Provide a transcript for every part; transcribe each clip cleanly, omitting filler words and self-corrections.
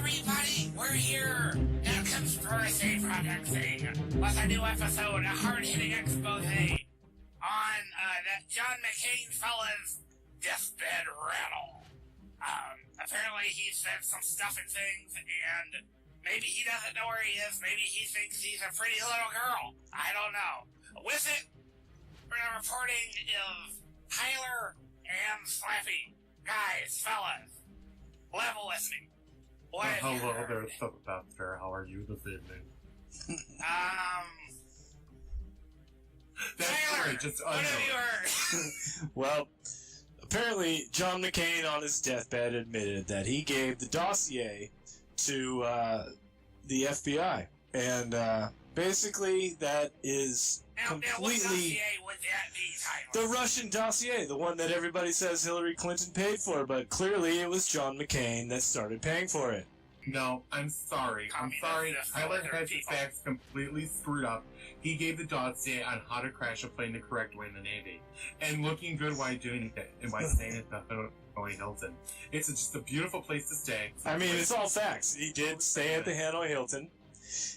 everybody, we're here at Conspiracy Project thing with a new episode, a hard-hitting expose on that John McCain fella's deathbed rattle. Apparently he said some stuff and things, and maybe he doesn't know where he is, maybe he thinks he's a pretty little girl. I don't know. With it, we're reporting is Tyler and Slappy. Guys, fellas, level listening. Hello there, Stuff Fair. How are you this evening? Tyler, great, just what have you heard? Well, apparently John McCain on his deathbed admitted that he gave the dossier to the FBI. And basically that is completely... Now what dossier would that be, Tyler? The Russian dossier, the one that everybody says Hillary Clinton paid for, but clearly it was John McCain that started paying for it. No, I'm sorry. Tyler had his facts completely screwed up. He gave the dossier on how to crash a plane the correct way in the Navy. And looking good while doing it, and by staying at the Hanoi Hilton. It's just a beautiful place to stay. I mean, it's all facts. He did stay at the Hanoi Hilton.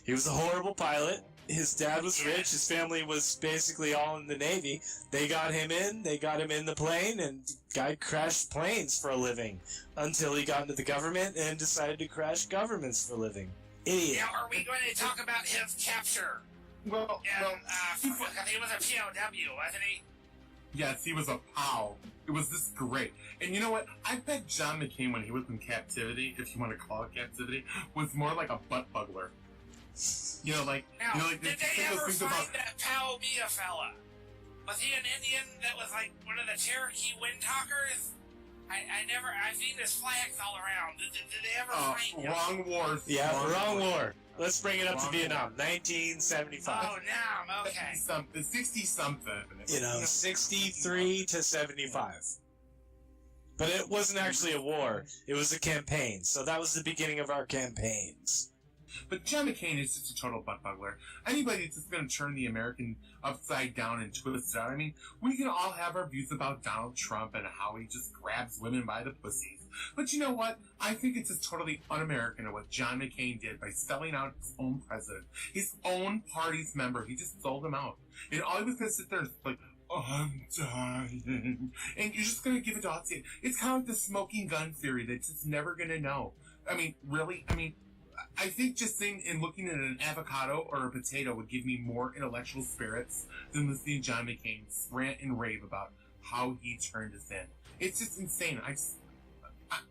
He was a horrible pilot. His dad was rich. His family was basically all in the Navy. They got him in the plane, and guy crashed planes for a living until he got into the government and decided to crash governments for a living. Idiot. Now, are we going to talk about his capture? Well, he was a POW, wasn't he? Yes, he was a POW. It was this great. And you know what? I bet John McCain, when he was in captivity, if you want to call it captivity, was more like a butt buggler. Did they ever find about... that Pal Mia fella? Was he an Indian that was like one of the Cherokee Windtalkers? I've seen his flags all around. Did they ever find him? Wrong war. Yeah, wrong war. Let's bring it up to Vietnam. 1975. Oh, Nam, okay. 60-something. 63 to 75. But it wasn't actually a war. It was a campaign. So that was the beginning of our campaigns. But John McCain is just a total butt buggler. Anybody that's just going to turn the American upside down and twist it out. I mean, we can all have our views about Donald Trump and how he just grabs women by the pussies. But you know what? I think it's just totally un-American of what John McCain did by selling out his own president. His own party's member. He just sold him out. And all he was going to sit there and like, oh, I'm dying. And you're just going to give it to it. It's kind of like the smoking gun theory that's just never going to know. I mean, really? I think just sitting and looking at an avocado or a potato would give me more intellectual spirits than listening to John McCain rant and rave about how he turned us in. It's just insane.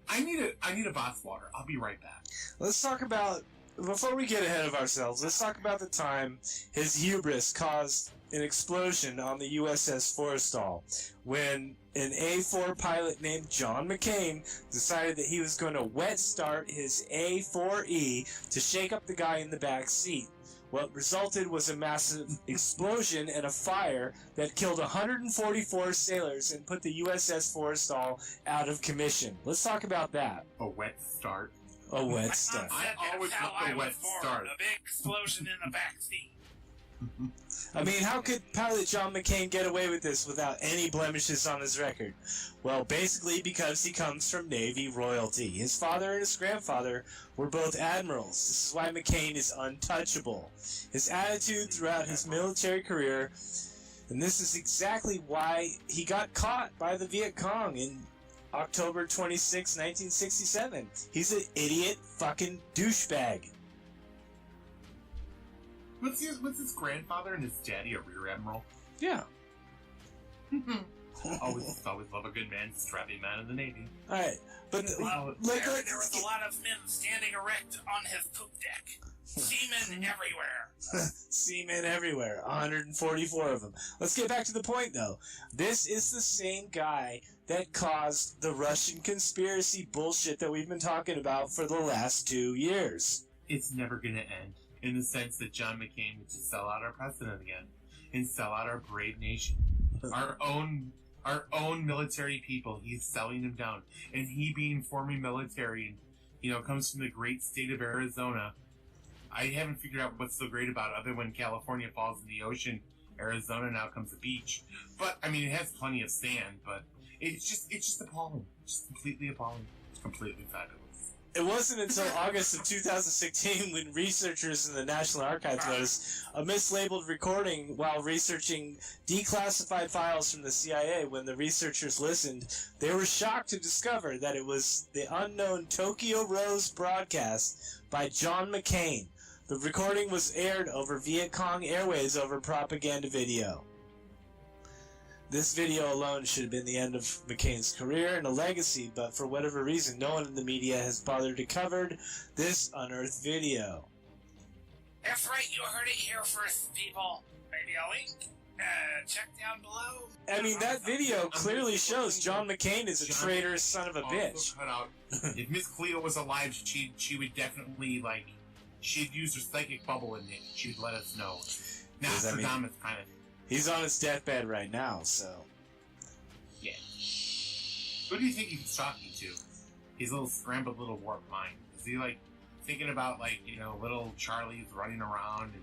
I need a boss water. I'll be right back. Let's talk about, before we get ahead of ourselves, let's talk about the time his hubris caused an explosion on the USS Forrestal when an A4 pilot named John McCain decided that he was going to wet start his A4E to shake up the guy in the back seat. What resulted was a massive explosion and a fire that killed 144 sailors and put the USS Forrestal out of commission. Let's talk about that. A wet start. A wet start. I always love a wet start. A big explosion in the backseat. I mean, how could pilot John McCain get away with this without any blemishes on his record? Well, basically because he comes from Navy royalty. His father and his grandfather were both admirals. This is why McCain is untouchable. His attitude throughout his military career, and this is exactly why he got caught by the Viet Cong in October 26, 1967. He's an idiot fucking douchebag. Was his grandfather and his daddy a rear admiral? Yeah. always love a good man, strapping man in the Navy. Alright, but there was a lot of men standing erect on his poop deck. Seamen everywhere. Seamen everywhere. 144 of them. Let's get back to the point, though. This is the same guy that caused the Russian conspiracy bullshit that we've been talking about for the last 2 years. It's never gonna end. In the sense that John McCain would just sell out our president again, and sell out our brave nation, our own military people. He's selling them down, and he being former military, and comes from the great state of Arizona. I haven't figured out what's so great about it, other when California falls in the ocean, Arizona now comes a beach. But I mean, it has plenty of sand, but it's just appalling. It's just completely appalling. It's completely fabulous. It wasn't until August of 2016 when researchers in the National Archives noticed a mislabeled recording while researching declassified files from the CIA. When the researchers listened, they were shocked to discover that it was the unknown Tokyo Rose broadcast by John McCain. The recording was aired over Viet Cong Airways over propaganda video. This video alone should have been the end of McCain's career and a legacy, but for whatever reason, no one in the media has bothered to cover this unearthed video. That's right, you heard it here first, people. Maybe a link. Check down below. I mean, that video clearly shows John McCain is a traitorous son of a bitch. Cut out. If Miss Cleo was alive, she would definitely, she'd use her psychic bubble in it. She would let us know. Nostradamus kind of. He's on his deathbed right now, so. Yeah. Who do you think he's talking to? His little scrambled little warped mind. Is he, thinking about, little Charlie's running around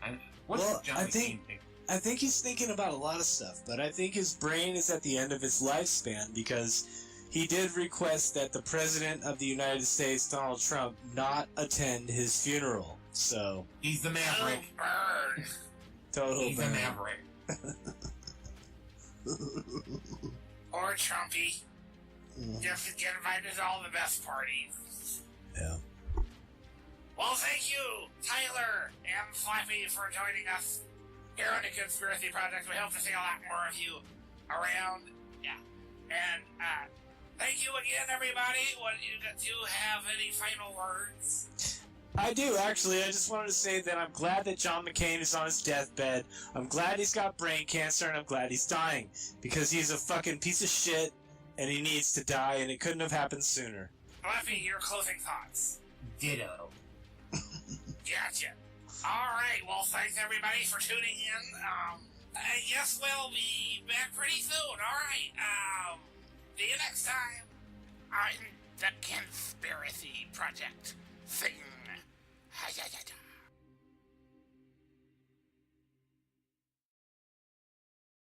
and what's John McCain think? I think he's thinking about a lot of stuff, but I think his brain is at the end of his lifespan because he did request that the President of the United States, Donald Trump, not attend his funeral, so. He's the maverick. Burn. Total He's a maverick. Or Trumpy. Just get invited to all the best parties. Yeah. Well, thank you, Tyler and Flappy, for joining us here on the Conspiracy Project. We hope to see a lot more of you around. Yeah. And, thank you again, everybody. Do you have any final words? I do, actually. I just wanted to say that I'm glad that John McCain is on his deathbed. I'm glad he's got brain cancer, and I'm glad he's dying. Because he's a fucking piece of shit, and he needs to die, and it couldn't have happened sooner. Fluffy, your closing thoughts. Ditto. Gotcha. Alright, well, thanks everybody for tuning in. I guess we'll be back pretty soon, alright? See you next time on the Conspiracy Project thing.